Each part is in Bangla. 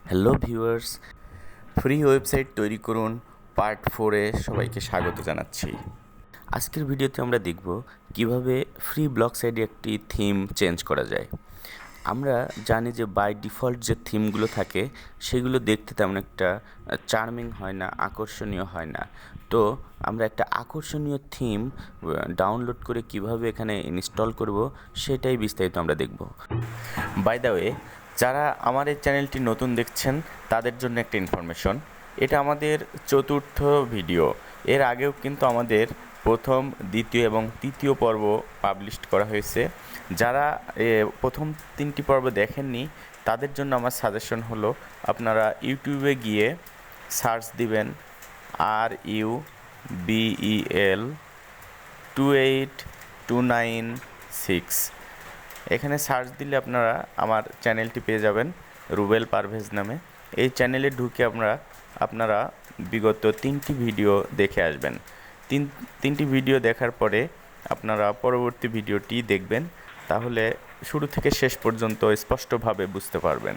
হ্যালো ভিউয়ার্স, ফ্রি ওয়েবসাইট তৈরি করুন পার্ট 4-এ সবাইকে স্বাগত জানাচ্ছি। আজকের ভিডিওতে আমরা দেখব কিভাবে ফ্রি ব্লগ সাইটে একটি থিম চেঞ্জ করা যায়। আমরা জানি যে বাই ডিফল্ট যে থিমগুলো থাকে সেগুলো দেখতে তেমন একটা চার্মিং হয় না, আকর্ষণীয় হয় না। তো আমরা একটা আকর্ষণীয় থিম ডাউনলোড করে কিভাবে এখানে ইনস্টল করব সেটাই বিস্তারিত আমরা দেখব। বাই দ্য ওয়ে, যারা আমার এই চ্যানেলটি নতুন দেখছেন তাদের জন্য একটা ইনফরমেশন। এটা আমাদের চতুর্থ ভিডিও। এর আগেও কিন্তু আমাদের প্রথম, দ্বিতীয় এবং তৃতীয় পর্ব পাবলিশ করা হয়েছে। যারা প্রথম 3টি পর্ব দেখেননি তাদের জন্য আমার সাজেশন হলো আপনারা ইউটিউবে গিয়ে সার্চ দিবেন RUBEL 28296। এখানে সার্চ দিলে আপনারা আমার চ্যানেলটি পেয়ে যাবেন রুবেল পারভেজ নামে। এই চ্যানেলে ঢুকে আপনারা বিগত 3টি ভিডিও দেখে আসবেন। তিনটি ভিডিও দেখার পরে আপনারা পরবর্তী ভিডিওটি দেখবেন, তাহলে শুরু থেকে শেষ পর্যন্ত স্পষ্টভাবে বুঝতে পারবেন।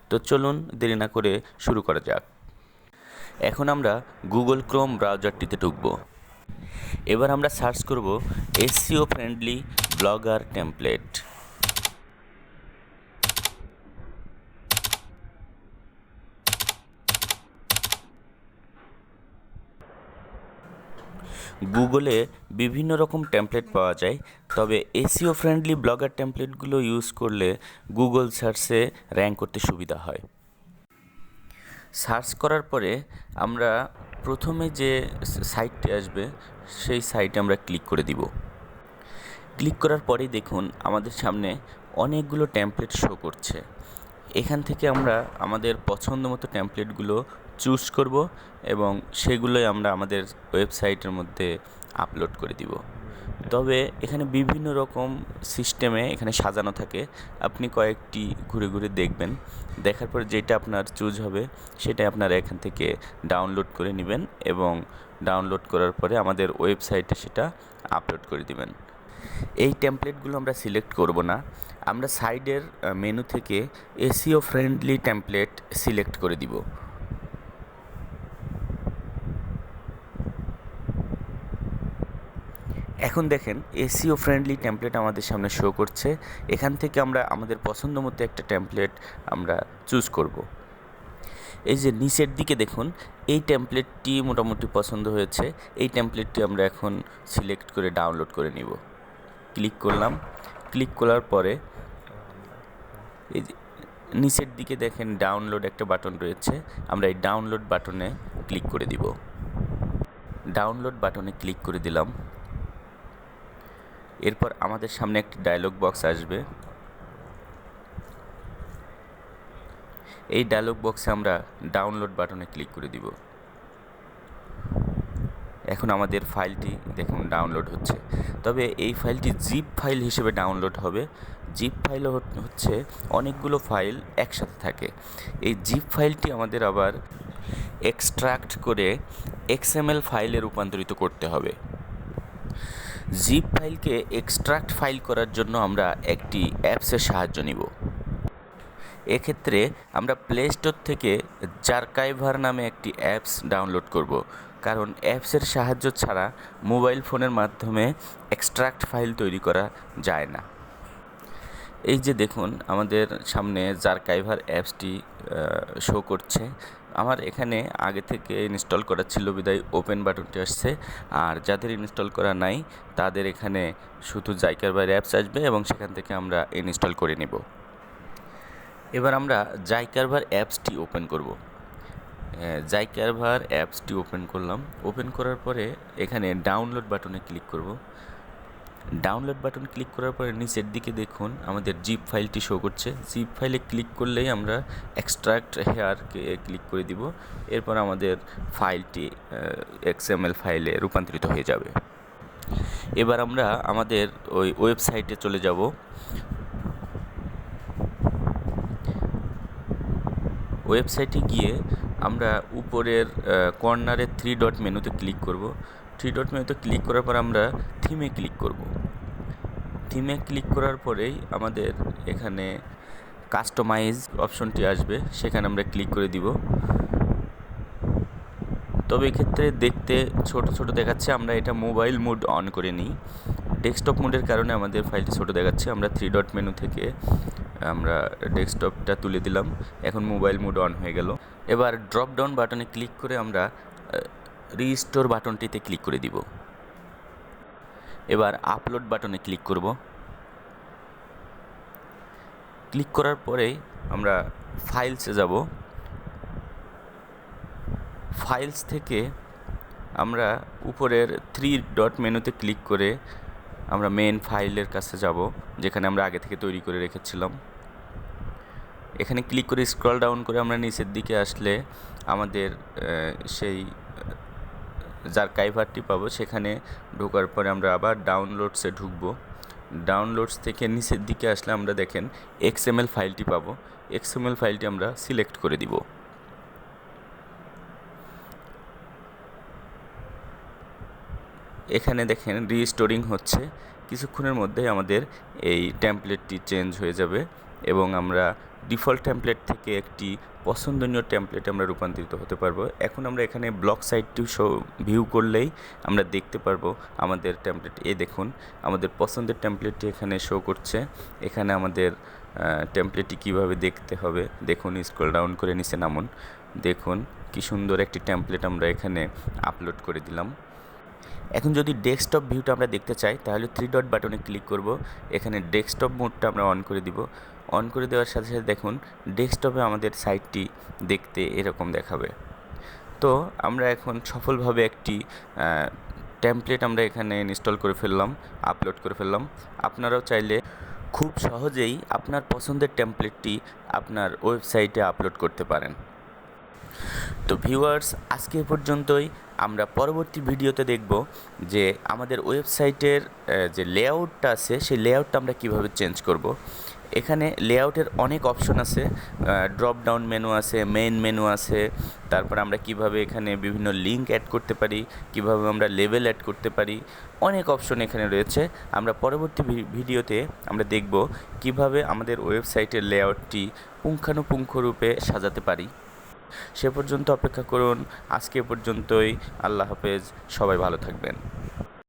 তো চলুন দেরি না করে শুরু করা যাক। এখন আমরা গুগল ক্রোম ব্রাউজারটিতে ঢুকব। এবার আমরা সার্চ করব SEO ফ্রেন্ডলি ব্লগার টেমপ্লেট। গুগলে বিভিন্ন রকম টেমপ্লেট পাওয়া যায়, তবে SEO ফ্রেন্ডলি ব্লগার টেমপ্লেটগুলো ইউজ করলে গুগল সার্চে র্যাঙ্ক করতে সুবিধা হয়। সার্চ করার পরে আমরা প্রথমে যে সাইটটি আসবে সেই সাইটে আমরা ক্লিক করে দিব। ক্লিক করার পরেই দেখুন আমাদের সামনে অনেকগুলো টেমপ্লেট শো করছে। এখান থেকে আমরা আমাদের পছন্দ মতো টেমপ্লেটগুলো চুজ করব এবং সেগুলোই আমরা আমাদের ওয়েবসাইটের মধ্যে আপলোড করে দিব। তবে এখানে বিভিন্ন রকম সিস্টেমে এখানে সাজানো থাকে। আপনি কয়েকটি ঘুরে ঘুরে দেখবেন, দেখার পর যেটা আপনার চুজ হবে সেটাই আপনারা এখান থেকে ডাউনলোড করে নেবেন এবং ডাউনলোড করার পরে আমাদের ওয়েবসাইটে সেটা আপলোড করে দিবেন। এই টেমপ্লেটগুলো আমরা সিলেক্ট করব না, আমরা সাইডের মেনু থেকে SEO ফ্রেন্ডলি টেমপ্লেট সিলেক্ট করে দিব। এখন দেখেন SEO ফ্রেন্ডলি টেমপ্লেট আমাদের সামনে শো করছে। এখান থেকে আমরা আমাদের পছন্দ মতো একটা টেমপ্লেট আমরা চুজ করব। এই যে নিচের দিকে দেখুন এই টেমপ্লেটটি মোটামুটি পছন্দ হয়েছে। এই টেমপ্লেটটি আমরা এখন সিলেক্ট করে ডাউনলোড করে নিব। ক্লিক করলাম। ক্লিক করার পরে এই যে নিচের দিকে দেখেন ডাউনলোড একটা বাটন রয়েছে, আমরা এই ডাউনলোড বাটনে ক্লিক করে দিব। ডাউনলোড বাটনে ক্লিক করে দিলাম। এরপর আমাদের সামনে একটি ডায়লগ বক্স আসবে। এই ডায়লগ বক্সে আমরা ডাউনলোড বাটনে ক্লিক করে দিব। এখন আমাদের ফাইলটি দেখুন ডাউনলোড হচ্ছে, তবে এই ফাইলটি জিপ ফাইল হিসেবে ডাউনলোড হবে। জিপ ফাইল হচ্ছে অনেকগুলো ফাইল একসাথে থাকে। এই জিপ ফাইলটি আমাদের আবার এক্সট্রাক্ট করে XML ফাইলে রূপান্তরিত করতে হবে। জিপ ফাইলকে এক্সট্রাক্ট ফাইল করার জন্য আমরা একটি অ্যাপসের সাহায্য নিব। এক্ষেত্রে আমরা প্লে স্টোর থেকে জারকাইভার নামে একটি অ্যাপস ডাউনলোড করব, কারণ অ্যাপসের সাহায্য ছাড়া মোবাইল ফোনের মাধ্যমে এক্সট্রাক্ট ফাইল তৈরি করা যায় না। এই যে দেখুন আমাদের সামনে জারকাইভার অ্যাপসটি শো করছে। আমার এখানে আগে থেকে ইনস্টল করা ছিল বিদায় ওপেন বাটনটি আসছে, আর যাদের ইনস্টল করা নাই তাদের এখানে শুধু জারকাইভার অ্যাপস আসবে এবং সেখান থেকে আমরা ইনস্টল করে নেব। এবার আমরা জারকাইভার অ্যাপসটি ওপেন করব। জারকাইভার অ্যাপসটি ওপেন করলাম। ওপেন করার পরে এখানে ডাউনলোড বাটনে ক্লিক করব। ডাউনলোড বাটন ক্লিক করার পরে নিচের দিকে দেখুন আমাদের জিপ ফাইলটি শো করছে। জিপ ফাইলে ক্লিক করলেই আমরা এক্সট্রাক্ট হেয়ারকে ক্লিক করে দিব। এরপর আমাদের ফাইলটি XML ফাইলে রূপান্তরিত হয়ে যাবে। এবার আমরা আমাদের ওই ওয়েবসাইটে চলে যাব। ওয়েবসাইটে গিয়ে আমরা উপরের কর্নারের 3 ডট মেনুতে ক্লিক করব। 3 ডট মেনুতে ক্লিক করার পর আমরা থিমে ক্লিক করব। থিমে ক্লিক করার পরেই আমাদের এখানে কাস্টমাইজ অপশনটি আসবে, সেখানে আমরা ক্লিক করে দিব। তবে এক্ষেত্রে দেখতে ছোট ছোট দেখাচ্ছে, আমরা এটা মোবাইল মোড অন করে নিই। ডেস্কটপ মোডের কারণে আমাদের ফাইলটি ছোট দেখাচ্ছে। আমরা 3 ডট মেনু থেকে আমরা ডেস্কটপটা তুলে দিলাম, এখন মোবাইল মোড অন হয়ে গেল। এবার ড্রপ ডাউন বাটনে ক্লিক করে আমরা রিস্টোর বাটনটিতে ক্লিক করে দিব। এবার আপলোড বাটনে ক্লিক করব। ক্লিক করার পরেই আমরা ফাইলসে যাব। ফাইলস থেকে আমরা উপরের 3 ডট মেনুতে ক্লিক করে আমরা মেন ফাইলের কাছে যাব, যেখানে আমরা আগে থেকে তৈরি করে রেখেছিলাম। এখানে ক্লিক করে স্ক্রল ডাউন করে আমরা নিচের দিকে আসলে আমাদের সেই আর্কাইভারটি পাবো। সেখানে ঢোকার পরে আমরা আবার ডাউনলোডসে ঢুকবো। ডাউনলোডস থেকে নিচের দিকে আসলে আমরা দেখেন XML ফাইলটি পাবো। XML ফাইলটি আমরা সিলেক্ট করে দিব। এখানে দেখেন রিস্টোরিং হচ্ছে, কিছুক্ষণের মধ্যেই আমাদের এই টেমপ্লেটটি চেঞ্জ হয়ে যাবে এবং আমরা ডিফল্ট টেমপ্লেট থেকে একটি পছন্দনীয় টেমপ্লেটে আমরা রূপান্তরিত হতে পারবো। এখন আমরা এখানে ব্লক সাইটটি ভিউ করলেই আমরা দেখতে পারবো আমাদের টেমপ্লেট। দেখুন আমাদের পছন্দের টেমপ্লেটটি এখানে শো করছে। এখানে আমাদের টেমপ্লেটটি কিভাবে দেখতে হবে দেখুন, স্ক্রল ডাউন করে নিচে নামুন, দেখুন কি সুন্দর একটি টেমপ্লেট আমরা এখানে আপলোড করে দিলাম। এখন যদি ডেস্কটপ ভিউটা আমরা দেখতে চাই তাহলে 3 ডট বাটনে ক্লিক করব। এখানে ডেস্কটপ মোডটা আমরা অন করে দিব। অন করে দেওয়ার সাথে সাথে দেখুন ডেস্কটপে আমাদের সাইটটি দেখতে এরকম দেখাবে। তো আমরা এখন সফলভাবে একটি টেমপ্লেট আমরা এখানে ইনস্টল করে ফেললাম, আপলোড করে ফেললাম। আপনারাও চাইলে খুব সহজেই আপনার পছন্দের টেমপ্লেটটি আপনার ওয়েবসাইটে আপলোড করতে পারেন। তো ভিউয়ার্স, আজকে এ পর্যন্তই। আমরা পরবর্তী ভিডিওতে দেখব যে আমাদের ওয়েবসাইটের যে লেআউটটা আছে সেই লেআউটটা আমরা কিভাবে চেঞ্জ করব। এখানে লেআউটের অনেক অপশন আছে, ড্রপ ডাউন মেনু আছে, মেইন মেনু আছে, তারপর আমরা কিভাবে এখানে বিভিন্ন লিঙ্ক অ্যাড করতে পারি, কিভাবে আমরা লেভেল অ্যাড করতে পারি, অনেক অপশন এখানে রয়েছে। আমরা পরবর্তী ভিডিওতে আমরা দেখব কিভাবে আমাদের ওয়েবসাইটের লেআউটটি পুঙ্খানুপুঙ্খরূপে সাজাতে পারি। সে পর্যন্ত অপেক্ষা করুন। আজকে পর্যন্তই। আল্লাহ হাফেজ। সবাই ভালো থাকবেন।